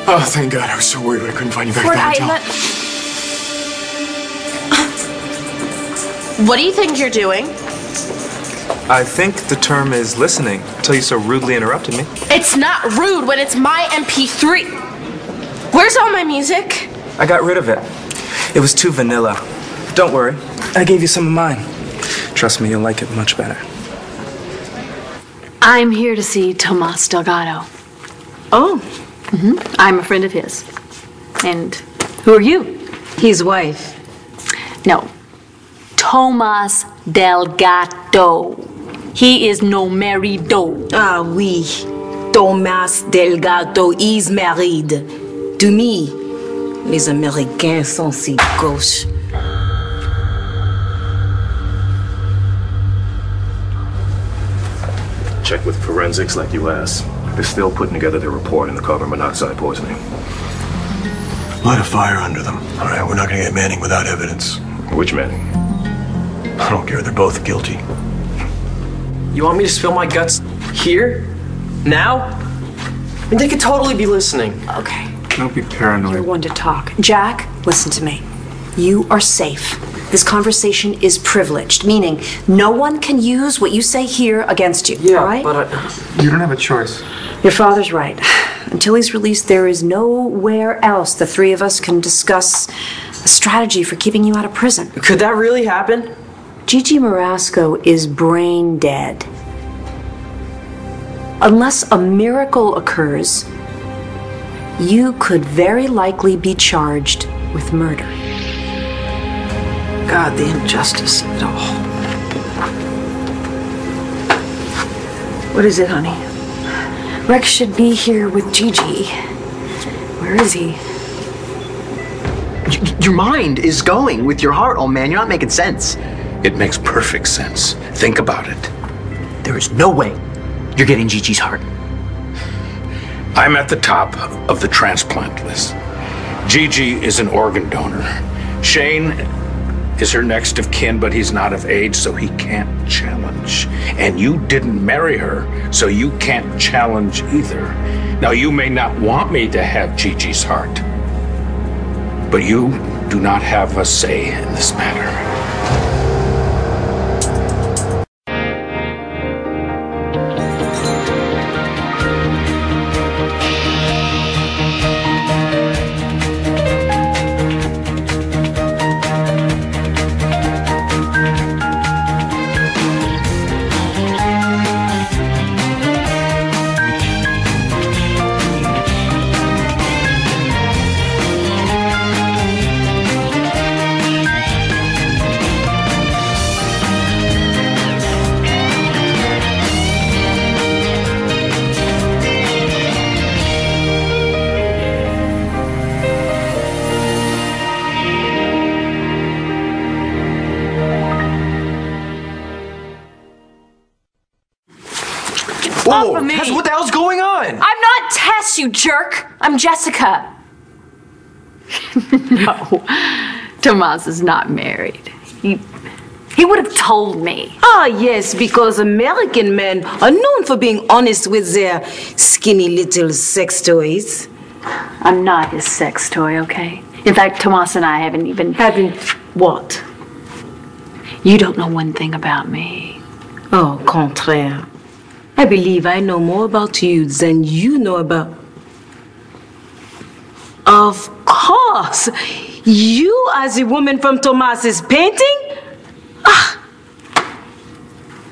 Oh, thank God. I was so worried when I couldn't find you back at the hotel. What do you think you're doing? I think the term is listening until you so rudely interrupted me. It's not rude when it's my MP3. Where's all my music? I got rid of it. It was too vanilla. Don't worry. I gave you some of mine. Trust me, you'll like it much better. I'm here to see Tomas Delgado. Oh. I'm a friend of his. And who are you? His wife. No. Tomas Delgado. He is no marido. Ah, oui. Tomas Delgado is married. To me, les Américains sont si gauche. Check with forensics like you asked. They're still putting together their report on the carbon monoxide poisoning. Light a fire under them. All right, we're not going to get Manning without evidence. Which Manning? I don't care. They're both guilty. You want me to spill my guts here? Now? I mean, they could totally be listening. Okay. Don't be paranoid. You're one to talk. Jack, listen to me. You are safe. This conversation is privileged, meaning no one can use what you say here against you, Yeah, all right? but You don't have a choice. Your father's right. Until he's released, there is nowhere else the three of us can discuss a strategy for keeping you out of prison. could that really happen? Gigi Marasco is brain dead. Unless a miracle occurs, you could very likely be charged with murder. God, the injustice of it all. What is it, honey? Rex should be here with Gigi. Where is he? Your mind is going with your heart, old man. You're not making sense. It makes perfect sense. Think about it. There is no way you're getting Gigi's heart. I'm at the top of the transplant list. Gigi is an organ donor. Shane is her next of kin, but he's not of age, so he can't challenge. And you didn't marry her, so you can't challenge either. Now, you may not want me to have Gigi's heart, but you do not have a say in this matter. Whoa, Tess, what the hell's going on? I'm not Tess, you jerk. I'm Jessica. No, Tomas is not married. He would have told me. Ah, yes, because American men are known for being honest with their skinny little sex toys. I'm not his sex toy, okay? In fact, Tomas and I haven't even... Haven't what? You don't know one thing about me. Au contraire. I believe I know more about you than you know about... Of course! You are the woman from Tomas's painting? Ah!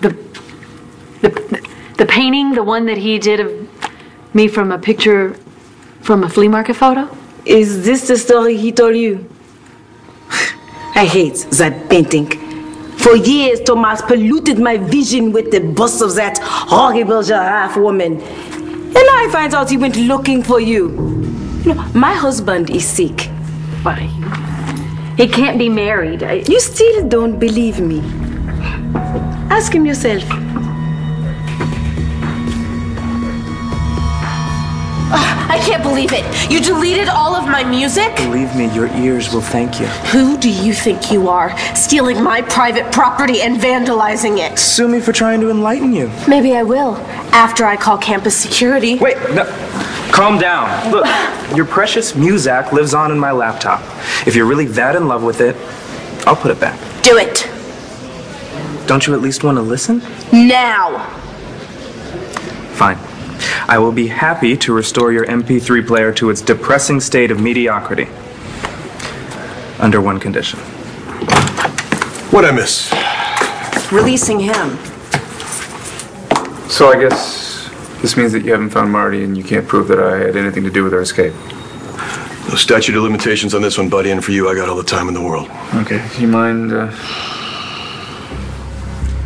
The painting, the one that he did of me from a picture from a flea market photo? Is this the story he told you? I hate that painting. For years, Tomas polluted my vision with the bust of that horrible giraffe woman. And now I find out he went looking for you. You know, my husband is sick. But he can't be married. You still don't believe me. Ask him yourself. I can't believe it. You deleted all of my music? Believe me, your ears will thank you. Who do you think you are, stealing my private property and vandalizing it? Sue me for trying to enlighten you. Maybe I will, after I call campus security. Wait, no. Calm down. Look, your precious Muzak lives on in my laptop. If you're really that in love with it, I'll put it back. Do it. Don't you at least want to listen? Now. Fine. I will be happy to restore your MP3 player to its depressing state of mediocrity. Under one condition. What'd I miss? Releasing him. So I guess this means that you haven't found Marty and you can't prove that I had anything to do with our escape. No statute of limitations on this one, buddy, and for you, I got all the time in the world. Okay, do you mind,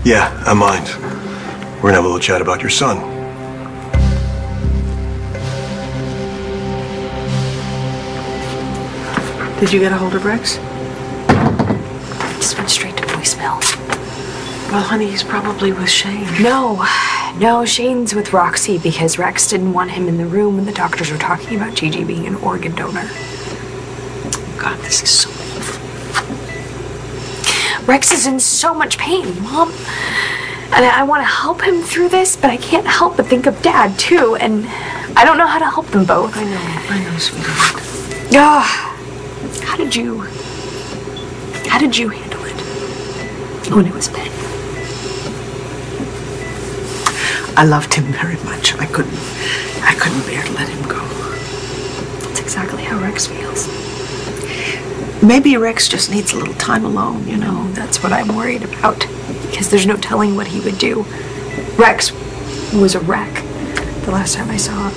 Yeah, I mind. We're gonna have a little chat about your son. Did you get a hold of Rex? Just went straight to voicemail. Well, honey, he's probably with Shane. No, Shane's with Roxy because Rex didn't want him in the room when the doctors were talking about Gigi being an organ donor. God, this is so awful. Rex is in so much pain, Mom. And I want to help him through this, but I can't help but think of Dad, too. And I don't know how to help them both. I know, sweetheart. How did you handle it when it was Ben? I loved him very much. I couldn't bear to let him go. That's exactly how Rex feels. Maybe Rex just needs a little time alone, you know. That's what I'm worried about, because there's no telling what he would do. Rex was a wreck the last time I saw him.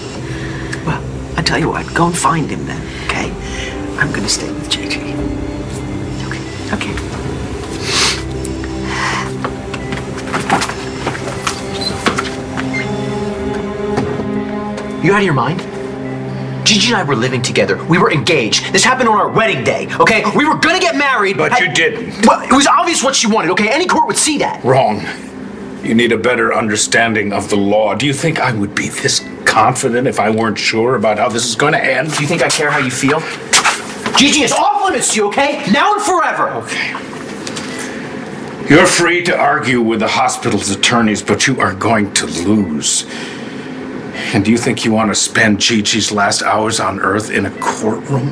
Well, I tell you what, go and find him then, okay? I'm gonna stay with JJ. Okay. You out of your mind? Gigi and I were living together. We were engaged. This happened on our wedding day, okay? We were gonna get married. But you didn't. Well, it was obvious what she wanted, okay? Any court would see that. Wrong. You need a better understanding of the law. Do you think I would be this confident if I weren't sure about how this is going to end? Do you think I care how you feel? Gigi is off limits to you, okay? Now and forever. Okay. You're free to argue with the hospital's attorneys, but you are going to lose. And do you think you want to spend Gigi's last hours on Earth in a courtroom?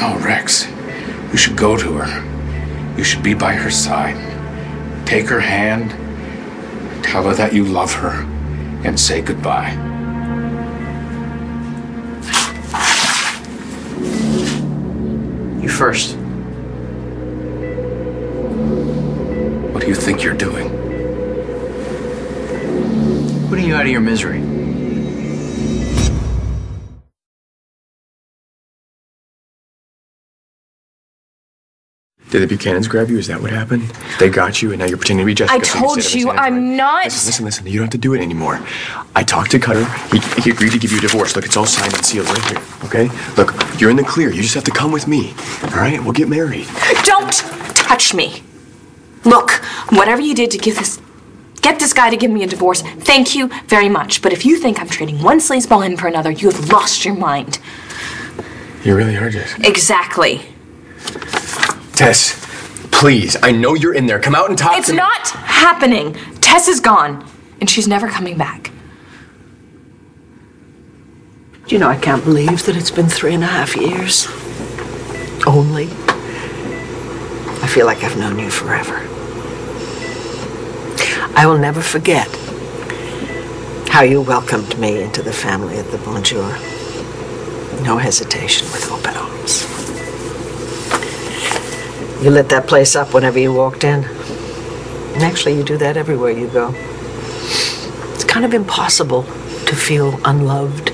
No, Rex. You should go to her. You should be by her side. Take her hand, tell her that you love her, and say goodbye. You first. What do you think you're doing? Putting you out of your misery. Did the Buchanans grab you? Is that what happened? They got you, and now you're pretending to be Jessica. I told you, I'm not. Listen. You don't have to do it anymore. I talked to Cutter. He agreed to give you a divorce. Look, it's all signed and sealed right here, okay? Look, you're in the clear. You just have to come with me, all right? We'll get married. Don't touch me. Look, whatever you did to get this guy to give me a divorce, thank you very much. But if you think I'm trading one sleazeball in for another, you have lost your mind. You really are, Jessica. Exactly. Tess, please, I know you're in there. Come out and talk to me. It's not happening. Tess is gone, and she's never coming back. You know, I can't believe that it's been 3.5 years. Only. I feel like I've known you forever. I will never forget how you welcomed me into the family at the Bonjour. No hesitation, with open arms. You lit that place up whenever you walked in. And actually, you do that everywhere you go. It's kind of impossible to feel unloved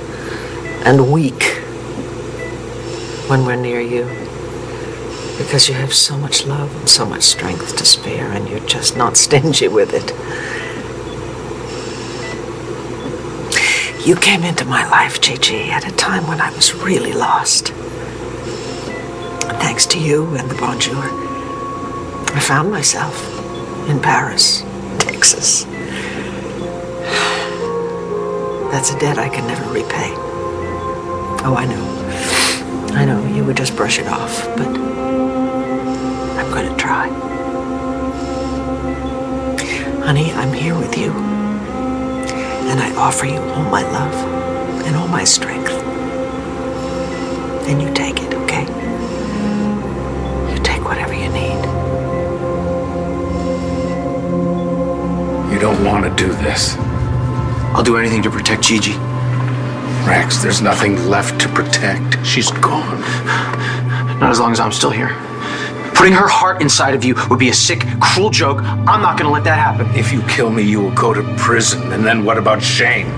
and weak when we're near you, because you have so much love and so much strength to spare, and you're just not stingy with it. You came into my life, Gigi, at a time when I was really lost. Thanks to you and the Bonjour, I found myself in Paris, Texas. That's a debt I can never repay. Oh, I know, you would just brush it off, but I'm going to try. Honey, I'm here with you, and I offer you all my love. and all my strength. And you take it, okay? You take whatever you need. You don't want to do this. I'll do anything to protect Gigi. Rex, there's nothing left to protect. She's gone. Not as long as I'm still here. Putting her heart inside of you would be a sick, cruel joke. I'm not gonna let that happen. If you kill me, you will go to prison. And then what about Shane?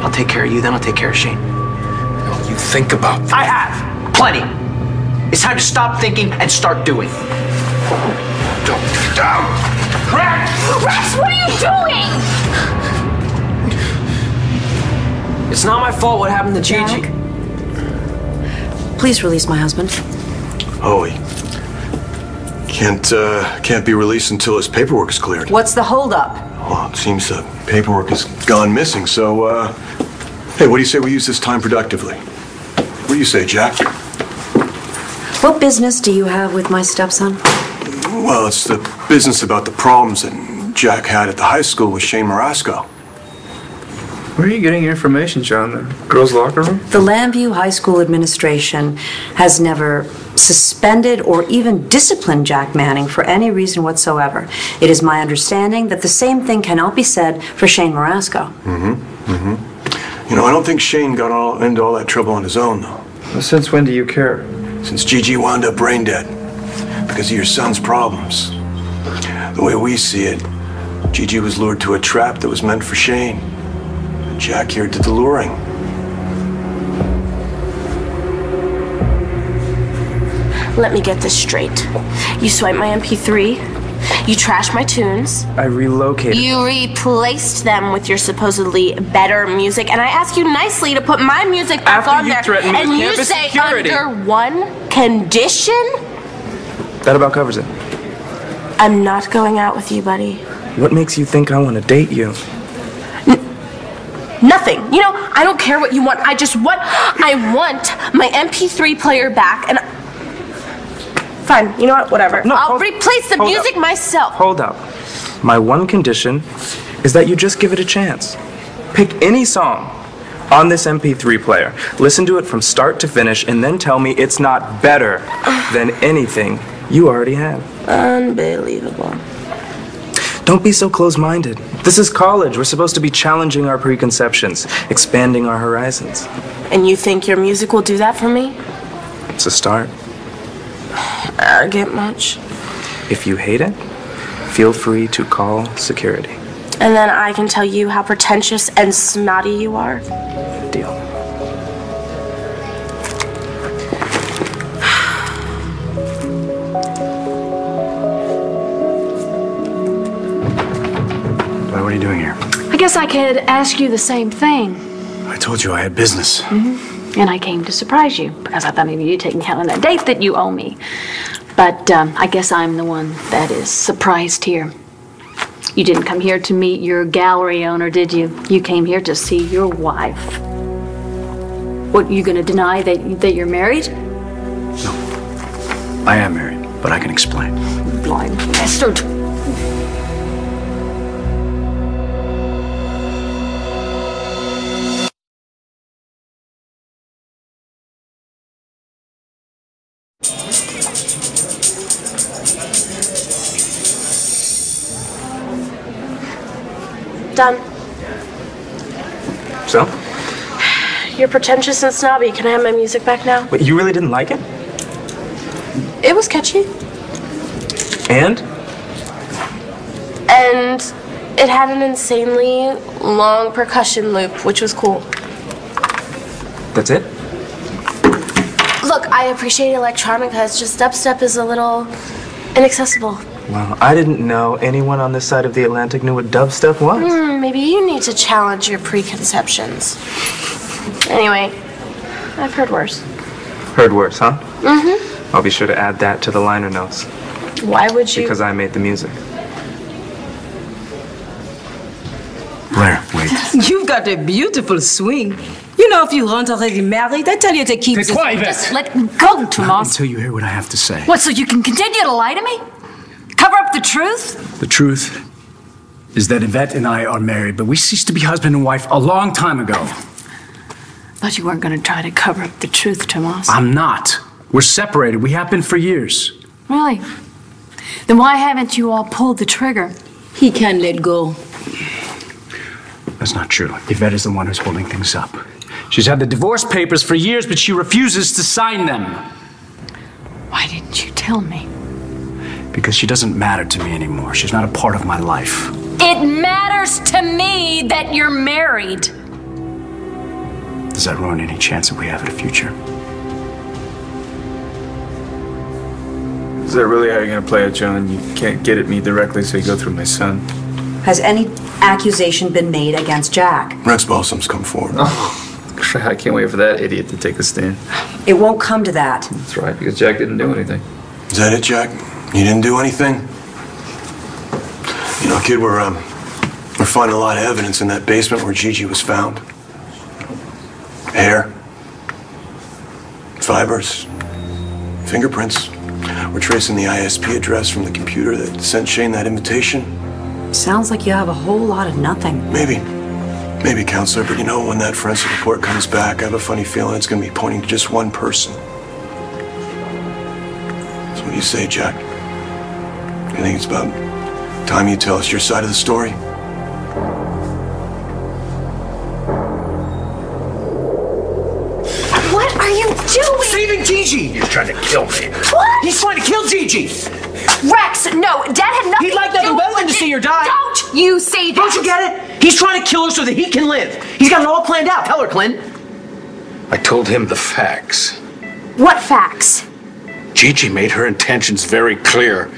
I'll take care of you, then I'll take care of Shane. No, you think about that. I have. Plenty. It's time to stop thinking and start doing. Don't. Down. Rex! Rex, what are you doing? It's not my fault what happened to Gigi. Please release my husband. Oh, he can't be released until his paperwork is cleared. What's the holdup? Well, it seems the paperwork has gone missing, so, hey, what do you say we use this time productively? What do you say, Jack? What business do you have with my stepson? Well, it's the business about the problems that Jack had at the high school with Shane Marasco. Where are you getting your information, John? The girls' locker room? The Lambview High School administration has never suspended or even disciplined Jack Manning for any reason whatsoever. It is my understanding that the same thing cannot be said for Shane Marasco. You know, I don't think Shane got into all that trouble on his own, though. Well, since when do you care? Since Gigi wound up brain dead because of your son's problems. The way we see it, Gigi was lured to a trap that was meant for Shane. Jack here did the luring. Let me get this straight. You swiped my MP3, you trashed my tunes. I relocated. You replaced them with your supposedly better music, and I asked you nicely to put my music back on there. And you say under one condition? That about covers it. I'm not going out with you, buddy. What makes you think I want to date you? Nothing. You know, I don't care what you want. I want my MP3 player back, and fine. You know what? Whatever. No, I'll replace the music myself. Hold up. My one condition is that you just give it a chance. Pick any song on this MP3 player, listen to it from start to finish, and then tell me it's not better than anything you already have. Unbelievable. Don't be so close-minded. This is college. We're supposed to be challenging our preconceptions, expanding our horizons. And you think your music will do that for me? It's a start. Arrogant much? If you hate it, feel free to call security. And then I can tell you how pretentious and snotty you are? Deal. What are you doing here? I guess I could ask you the same thing. I told you I had business. And I came to surprise you because I thought maybe you'd taken count on that date that you owe me. But I guess I'm the one that is surprised here. You didn't come here to meet your gallery owner, did you? You came here to see your wife. What, you gonna deny that you're married? No. I am married, but I can explain. Blind bastard. Done. So? You're pretentious and snobby. Can I have my music back now? Wait, you really didn't like it? It was catchy. And? And it had an insanely long percussion loop, which was cool. That's it? Look, I appreciate electronica. It's just dubstep is a little inaccessible. Well, I didn't know anyone on this side of the Atlantic knew what dubstep was. Maybe you need to challenge your preconceptions. Anyway, I've heard worse. Heard worse, huh? Mm-hmm. I'll be sure to add that to the liner notes. Why would you? Because I made the music. Blair, wait. You've got a beautiful swing. You know, if you weren't already married, I tell you to keep this. Just let go, Not Tomas. until you hear what I have to say. What, so you can continue to lie to me? Cover up the truth? The truth is that Yvette and I are married, but we ceased to be husband and wife a long time ago. Thought you weren't going to try to cover up the truth, Tomas. I'm not. We're separated. We have been for years. Really? Then why haven't you all pulled the trigger? He can't let go. That's not true. Yvette is the one who's holding things up. She's had the divorce papers for years, but she refuses to sign them. Why didn't you tell me? Because she doesn't matter to me anymore. She's not a part of my life. It matters to me that you're married. Does that ruin any chance that we have at a future? Is that really how you're gonna play it, John? You can't get at me directly, so you go through my son. Has any accusation been made against Jack? Rex Balsam's come forward. Oh, I can't wait for that idiot to take the stand. It won't come to that. That's right, because Jack didn't do anything. Is that it, Jack? You didn't do anything? You know, kid, we're finding a lot of evidence in that basement where Gigi was found. Hair. Fibers. Fingerprints. We're tracing the ISP address from the computer that sent Shane that invitation. Sounds like you have a whole lot of nothing. Maybe, Counselor, but you know, when that forensic report comes back, I have a funny feeling it's going to be pointing to just one person. So what do you say, Jack? You think it's about time you tell us your side of the story? What are you doing? Saving Gigi! He's trying to kill me. What? He's trying to kill Gigi! Rex, no, Dad had nothing He'd like to do nothing better with than to it. see her die. Don't you say that. Don't you get it? He's trying to kill her so that he can live. He's got it all planned out. Tell her, Clint. I told him the facts. What facts? Gigi made her intentions very clear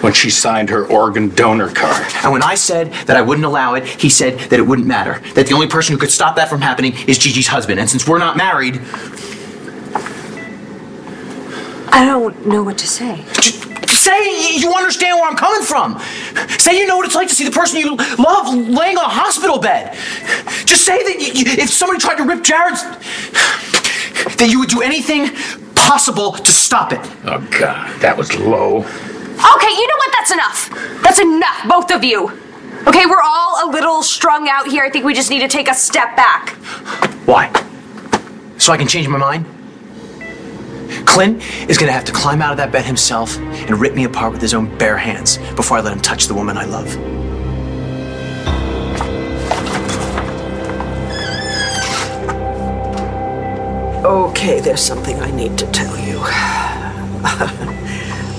when she signed her organ donor card. And when I said that I wouldn't allow it, he said that it wouldn't matter. That the only person who could stop that from happening is Gigi's husband. And since we're not married... I don't know what to say. Say you understand where I'm coming from. Say you know what it's like to see the person you love laying on a hospital bed. Just say that if somebody tried to rip Jared's... that you would do anything possible to stop it. Oh, God, that was low. Okay, you know what? That's enough. That's enough, both of you. Okay, we're all a little strung out here. I think we just need to take a step back. Why? So I can change my mind? Clint is gonna have to climb out of that bed himself and rip me apart with his own bare hands before I let him touch the woman I love. Okay, there's something I need to tell you.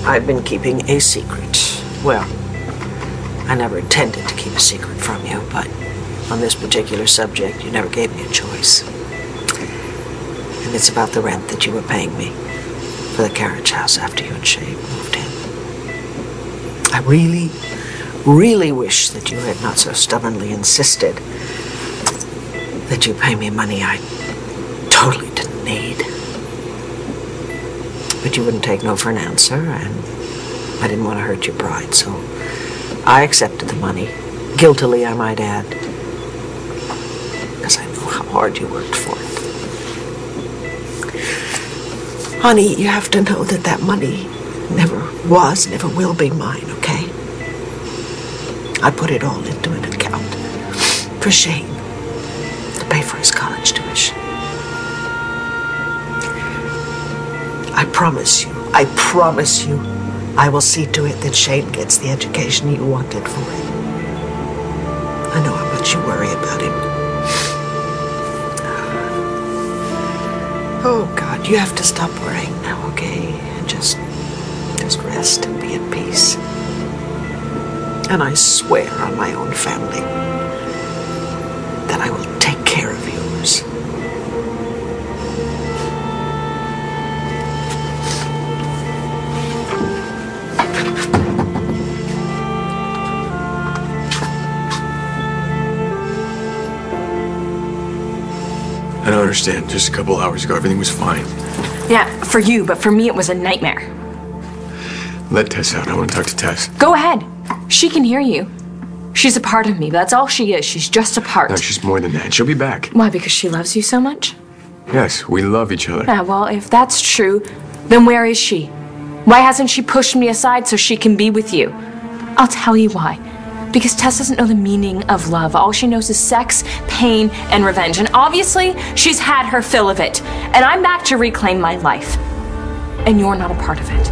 I've been keeping a secret. Well, I never intended to keep a secret from you, but on this particular subject, you never gave me a choice. And it's about the rent that you were paying me for the carriage house after you and Shane moved in. I really, really wish that you had not so stubbornly insisted that you pay me money I totally didn't need. But you wouldn't take no for an answer, and I didn't want to hurt your pride, so I accepted the money. Guiltily, I might add. Because I know how hard you worked for it. Honey, you have to know that that money never was, never will be mine, okay? I put it all into an account for Shane to pay for his college tuition. I promise you, I will see to it that Shane gets the education you wanted for him. I know how much you worry about him. Oh, God, you have to stop worrying now, okay? And just rest and be at peace. And I swear on my own family that I will take care of yours. I don't understand. Just a couple hours ago, everything was fine. Yeah, for you, but for me it was a nightmare. Let Tess out. I want to talk to Tess. Go ahead. She can hear you. She's a part of me, but that's all she is. She's just a part. No, she's more than that. She'll be back. Why, because she loves you so much? Yes, we love each other. Yeah, well, if that's true, then where is she? Why hasn't she pushed me aside so she can be with you? I'll tell you why. Because Tess doesn't know the meaning of love. All she knows is sex, pain, and revenge. And obviously, she's had her fill of it. And I'm back to reclaim my life. And you're not a part of it.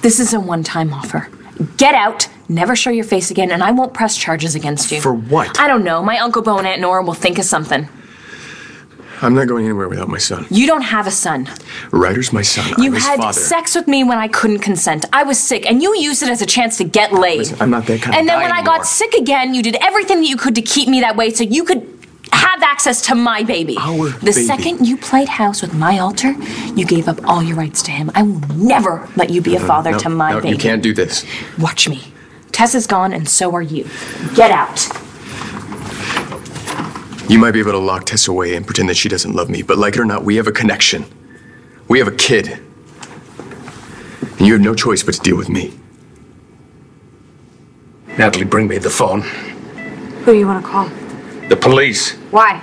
This is a one-time offer. Get out, never show your face again, and I won't press charges against you. For what? I don't know. My Uncle Bo and Aunt Nora will think of something. I'm not going anywhere without my son. You don't have a son. Ryder's my son. You I'm his had father. sex with me when I couldn't consent. I was sick, and you used it as a chance to get laid. Listen, I'm not that kind and of guy then when I anymore. got sick again, you did everything that you could to keep me that way so you could have access to my baby. The baby. second you played house with my altar, you gave up all your rights to him. I will never let you be a father to my baby. You can't do this. Watch me. Tess is gone, and so are you. Get out. You might be able to lock Tess away and pretend that she doesn't love me, but like it or not, we have a connection. We have a kid. And you have no choice but to deal with me. Natalie, bring me the phone. Who do you want to call? The police. Why?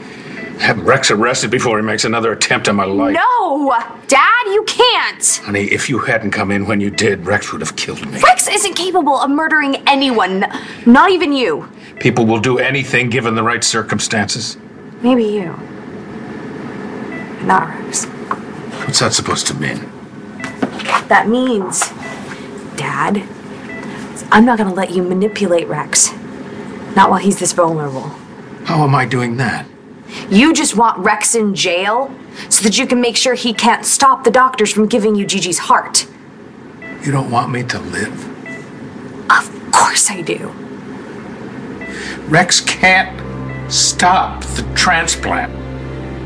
Have Rex arrested before he makes another attempt on my life. No! Dad, you can't! Honey, if you hadn't come in when you did, Rex would have killed me. Rex isn't capable of murdering anyone. Not even you. People will do anything given the right circumstances. Maybe you. Not Rex. What's that supposed to mean? That means, Dad, I'm not gonna let you manipulate Rex. Not while he's this vulnerable. How am I doing that? You just want Rex in jail so that you can make sure he can't stop the doctors from giving you Gigi's heart. You don't want me to live? Of course I do. Rex can't stop the transplant.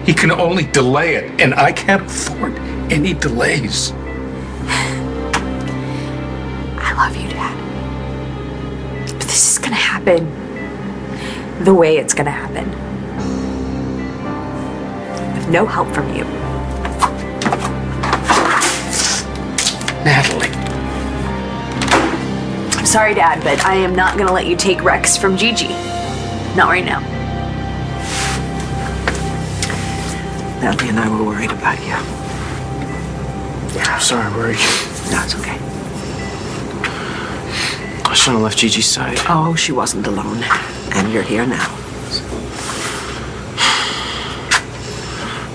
He can only delay it, and I can't afford any delays. I love you, Dad. But this is gonna happen the way it's gonna happen. With no help from you. Natalie. I'm sorry, Dad, but I am not gonna let you take Rex from Gigi. Not right now. Natalie and I were worried about you. I'm sorry I worried you. No, it's okay. I shouldn't have left Gigi's side. Oh, she wasn't alone. And you're here now.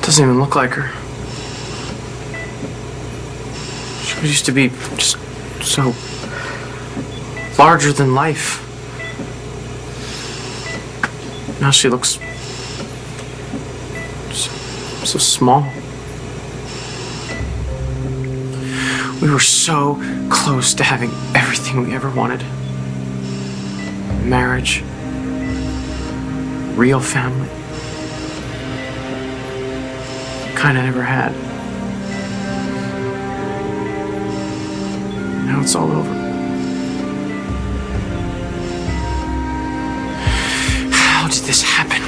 Doesn't even look like her. She used to be just so larger than life. Now she looks so small. We were so close to having everything we ever wanted. Marriage. Real family. Kinda never had. Now it's all over. How did this happen?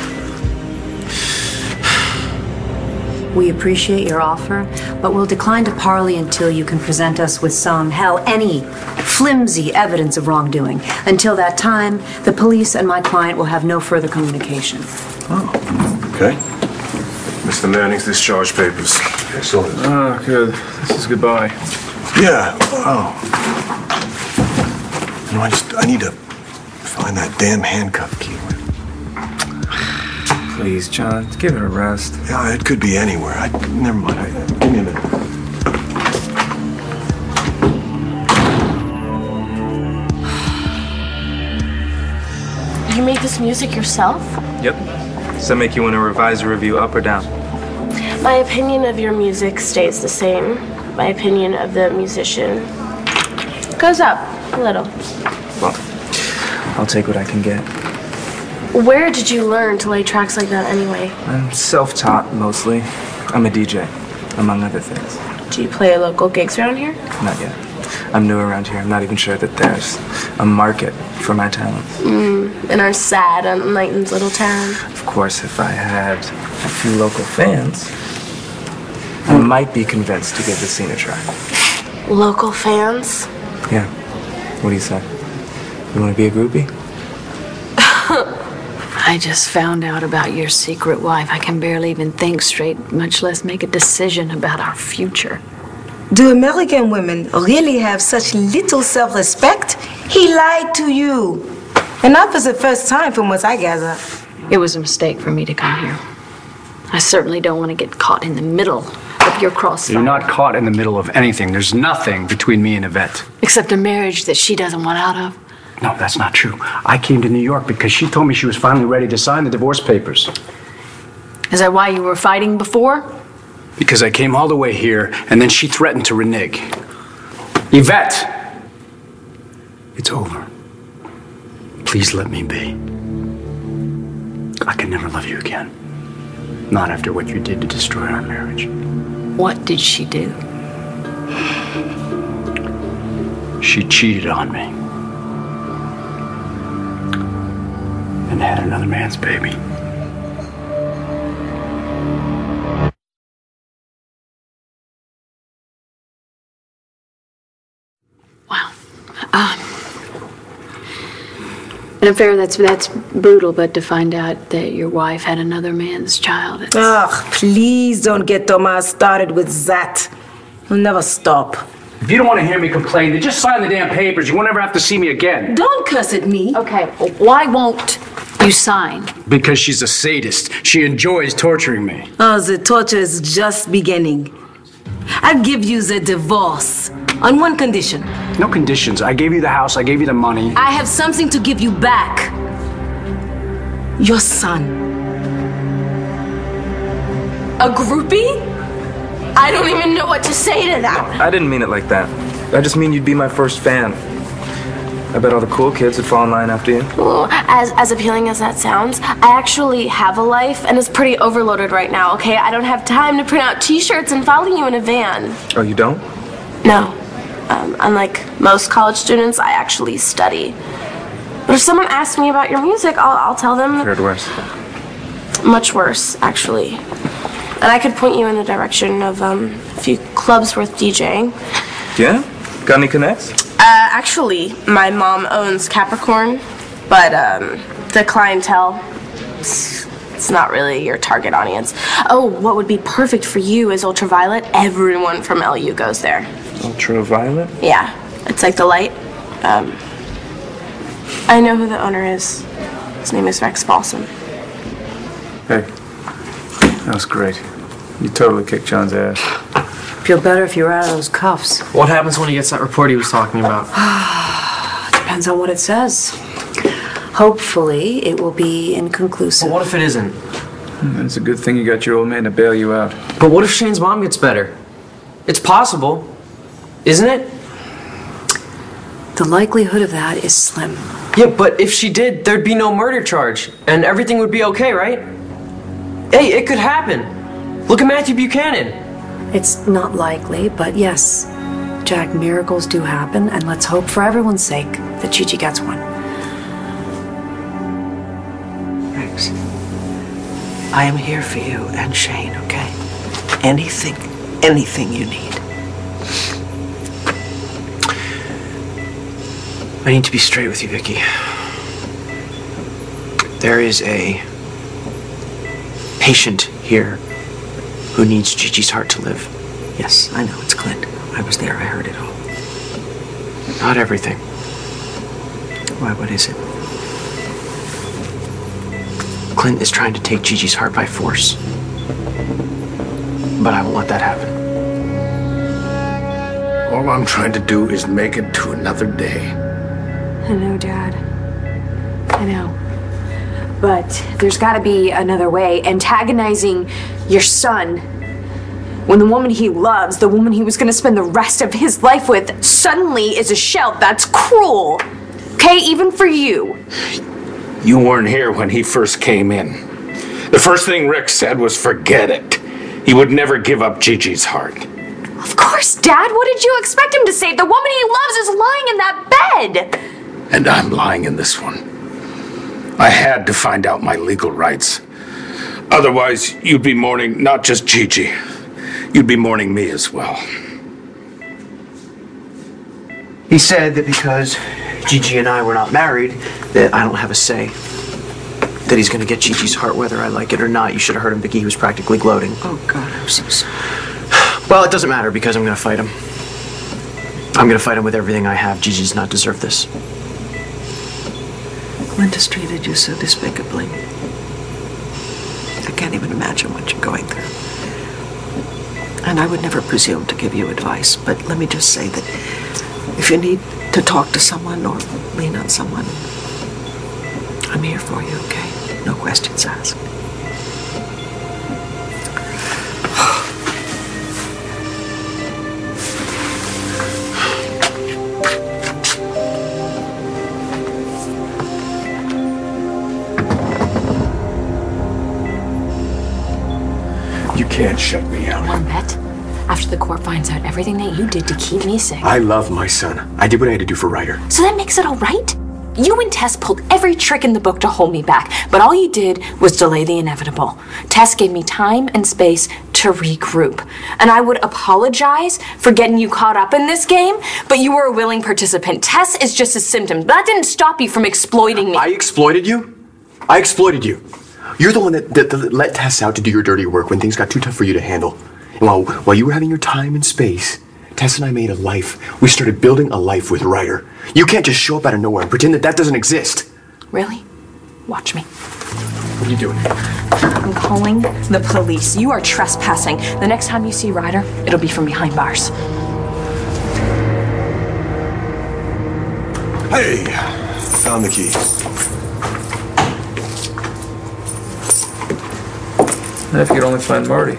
We appreciate your offer, but we'll decline to parley until you can present us with any flimsy evidence of wrongdoing. Until that time, the police and my client will have no further communication. Oh, okay. Mr. Manning's discharge papers. Excellent. Oh, good. This is goodbye. Yeah. Oh. You know, I need to find that damn handcuff key. Please, John, give it a rest. Yeah, it could be anywhere. Never mind. Give me a minute. You made this music yourself? Yep. Does that make you want to revise your review up or down? My opinion of your music stays the same. My opinion of the musician goes up a little. Well, I'll take what I can get. Where did you learn to lay tracks like that anyway? I'm self-taught, mostly. I'm a DJ, among other things. Do you play local gigs around here? Not yet. I'm new around here. I'm not even sure that there's a market for my talents. In our sad, unenlightened little town. Of course, if I had a few local fans, I might be convinced to give the scene a try. Local fans? Yeah. What do you say? You want to be a groupie? I just found out about your secret wife. I can barely even think straight, much less make a decision about our future. Do American women really have such little self-respect? He lied to you. And not for the first time, from what I gather. It was a mistake for me to come here. I certainly don't want to get caught in the middle of your crossfire. You're not caught in the middle of anything. There's nothing between me and Yvette. Except a marriage that she doesn't want out of. No, that's not true. I came to New York because she told me she was finally ready to sign the divorce papers. Is that why you were fighting before? Because I came all the way here, and then she threatened to renege. Yvette! It's over. Please let me be. I can never love you again. Not after what you did to destroy our marriage. What did she do? She cheated on me. And had another man's baby. An affair that's brutal, but to find out that your wife had another man's child. Ugh, please don't get Thomas started with that. He'll never stop. If you don't want to hear me complain, then just sign the damn papers. You won't ever have to see me again. Don't cuss at me. Okay, well, why won't you sign? Because she's a sadist. She enjoys torturing me. Oh, the torture is just beginning. I'll give you the divorce. On one condition. No conditions. I gave you the house. I gave you the money. I have something to give you back. Your son. A groupie? I don't even know what to say to that. I didn't mean it like that. I just mean you'd be my first fan. I bet all the cool kids would fall in line after you. Well, as appealing as that sounds, I actually have a life and it's pretty overloaded right now, okay? I don't have time to print out t-shirts and follow you in a van. Oh, you don't? No. Unlike most college students, I actually study. But if someone asks me about your music, I'll tell them. Heard worse. Much worse, actually. And I could point you in the direction of a few clubs worth DJing. Yeah? Got any connects? Actually, my mom owns Capricorn, but the clientele, it's not really your target audience. Oh, what would be perfect for you is Ultraviolet. Everyone from LU goes there. Ultraviolet? Yeah, it's like the light. I know who the owner is. His name is Rex Balsam. Hey, that was great. You totally kicked John's ass. Feel better if you were out of those cuffs. What happens when he gets that report he was talking about? Depends on what it says. Hopefully, it will be inconclusive. But what if it isn't? It's a good thing you got your old man to bail you out. But what if Shane's mom gets better? It's possible, isn't it? The likelihood of that is slim. Yeah, but if she did, there'd be no murder charge, and everything would be okay, right? Hey, it could happen. Look at Matthew Buchanan. It's not likely, but yes, Jack, miracles do happen, and let's hope for everyone's sake that Gigi gets one. Rex, I am here for you and Shane, okay? Anything you need. I need to be straight with you, Vicky. There is a patient here who needs Gigi's heart to live. Yes, I know, it's Clint. I was there, I heard it all. Not everything. Why, what is it? Clint is trying to take Gigi's heart by force. But I won't let that happen. All I'm trying to do is make it to another day. I know, Dad. I know. But there's got to be another way. Antagonizing your son when the woman he loves, the woman he was going to spend the rest of his life with, suddenly is a shell. That's cruel. Okay, even for you. You weren't here when he first came in. The first thing Rick said was forget it. He would never give up Gigi's heart. Of course, Dad. What did you expect him to say? The woman he loves is lying in that bed. And I'm lying in this one. I had to find out my legal rights. Otherwise, you'd be mourning not just Gigi. You'd be mourning me as well. He said that because Gigi and I were not married, that I don't have a say. that he's gonna get Gigi's heart whether I like it or not. You should have heard him, Vicky. He was practically gloating. Oh, God, I'm so sorry. Well, it doesn't matter because I'm gonna fight him. I'm gonna fight him with everything I have. Gigi does not deserve this. Linda's treated you so despicably. I can't even imagine what you're going through. And I would never presume to give you advice, but let me just say that if you need to talk to someone or lean on someone, I'm here for you, okay? No questions asked. You can't shut me out. One bet. After the court finds out everything that you did to keep me sick. I love my son. I did what I had to do for Ryder. So that makes it all right? You and Tess pulled every trick in the book to hold me back, but all you did was delay the inevitable. Tess gave me time and space to regroup. And I would apologize for getting you caught up in this game, but you were a willing participant. Tess is just a symptom. That didn't stop you from exploiting me. I exploited you? I exploited you. You're the one that let Tess out to do your dirty work when things got too tough for you to handle. And while you were having your time and space, Tess and I made a life. We started building a life with Ryder. You can't just show up out of nowhere and pretend that doesn't exist. Really? Watch me. What are you doing? I'm calling the police. You are trespassing. The next time you see Ryder, it'll be from behind bars. Hey, found the key. If you could only find Marty.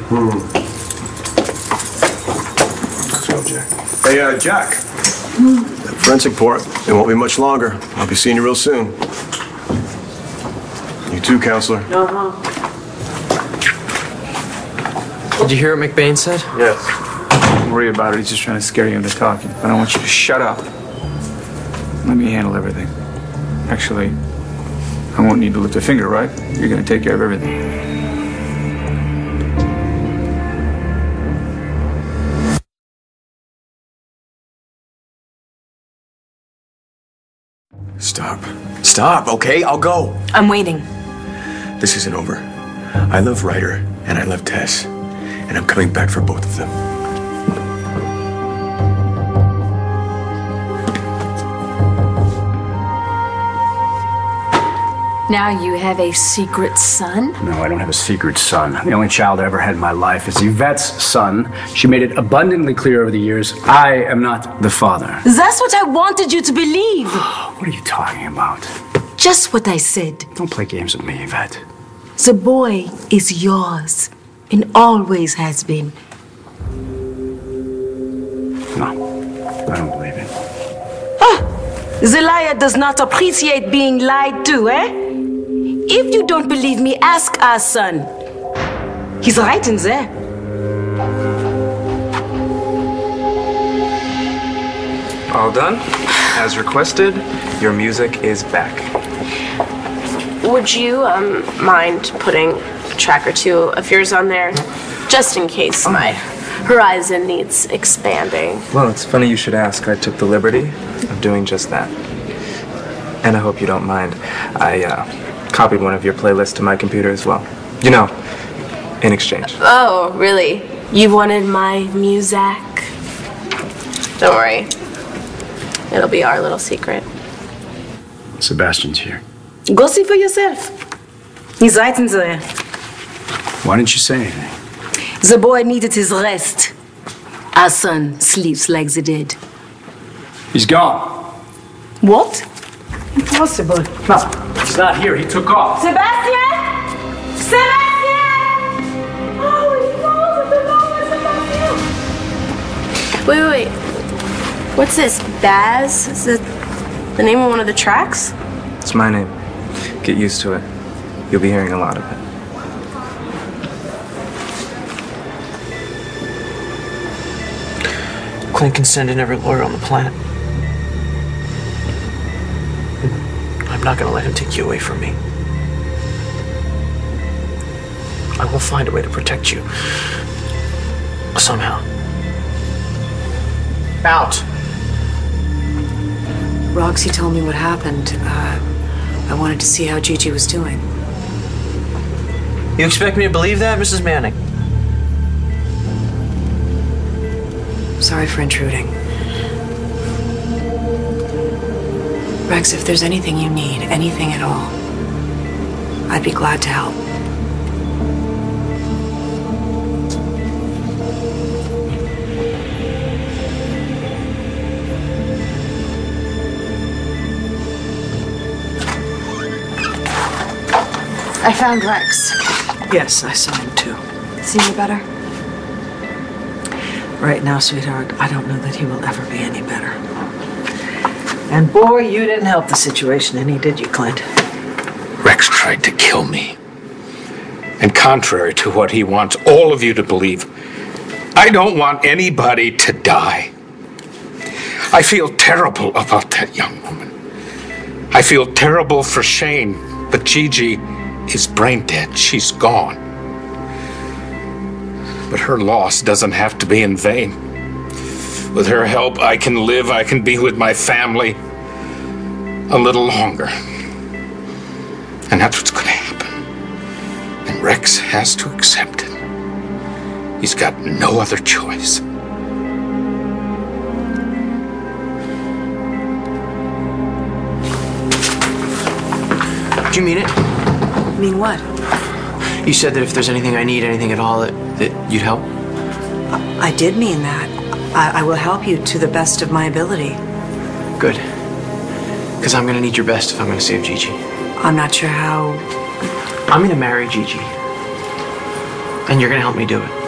Hey, Jack. That forensic report, it won't be much longer. I'll be seeing you real soon. You too, counselor. Did you hear what McBain said? Yes. Don't worry about it. He's just trying to scare you into talking. I don't want you to shut up. Let me handle everything. Actually, I won't need to lift a finger, right? You're going to take care of everything. Stop, okay? I'll go. I'm waiting. This isn't over. I love Ryder, and I love Tess, and I'm coming back for both of them. Now you have a secret son? No, I don't have a secret son. The only child I ever had in my life is Yvette's son. She made it abundantly clear over the years, I am not the father. That's what I wanted you to believe. What are you talking about? Just what I said. Don't play games with me, Yvette. The boy is yours and always has been. No, I don't believe it. The liar does not appreciate being lied to, eh? If you don't believe me, ask our son. He's right in there. All done. As requested, your music is back. Would you mind putting a track or two of yours on there, just in case my horizon needs expanding? Well, it's funny you should ask. I took the liberty of doing just that. And I hope you don't mind. I copied one of your playlists to my computer as well. You know, in exchange. Oh, really? You wanted my music? Don't worry. It'll be our little secret. Sebastian's here. Go see for yourself. He's right in there. Why didn't you say anything? The boy needed his rest. Our son sleeps like the dead. He's gone. What? Impossible. No, he's not here. He took off. Sebastian! Sebastian! Oh, he knows Wait. What's this? Baz? Is it the name of one of the tracks? It's my name. Get used to it. You'll be hearing a lot of it. Clint can send in every lawyer on the planet. I'm not gonna let him take you away from me. I will find a way to protect you. Somehow. Out! Roxy told me what happened. I wanted to see how Gigi was doing. You expect me to believe that, Mrs. Manning? Sorry for intruding. Rex, if there's anything you need, anything at all, I'd be glad to help. I found Rex. Yes, I saw him too. Is he any better? Right now, sweetheart, I don't know that he will ever be any better. And boy, you didn't help the situation any, did you, Clint? Rex tried to kill me. And contrary to what he wants all of you to believe, I don't want anybody to die. I feel terrible about that young woman. I feel terrible for Shane, but Gigi is brain dead. She's gone. But her loss doesn't have to be in vain. With her help, I can live, I can be with my family a little longer. And that's what's going to happen. And Rex has to accept it. He's got no other choice. Do you mean it? Mean what? You said that if there's anything I need, anything at all, that you'd help? I did mean that. I will help you to the best of my ability. Good. Because I'm going to need your best if I'm going to save Gigi. I'm not sure how... I'm going to marry Gigi. And you're going to help me do it.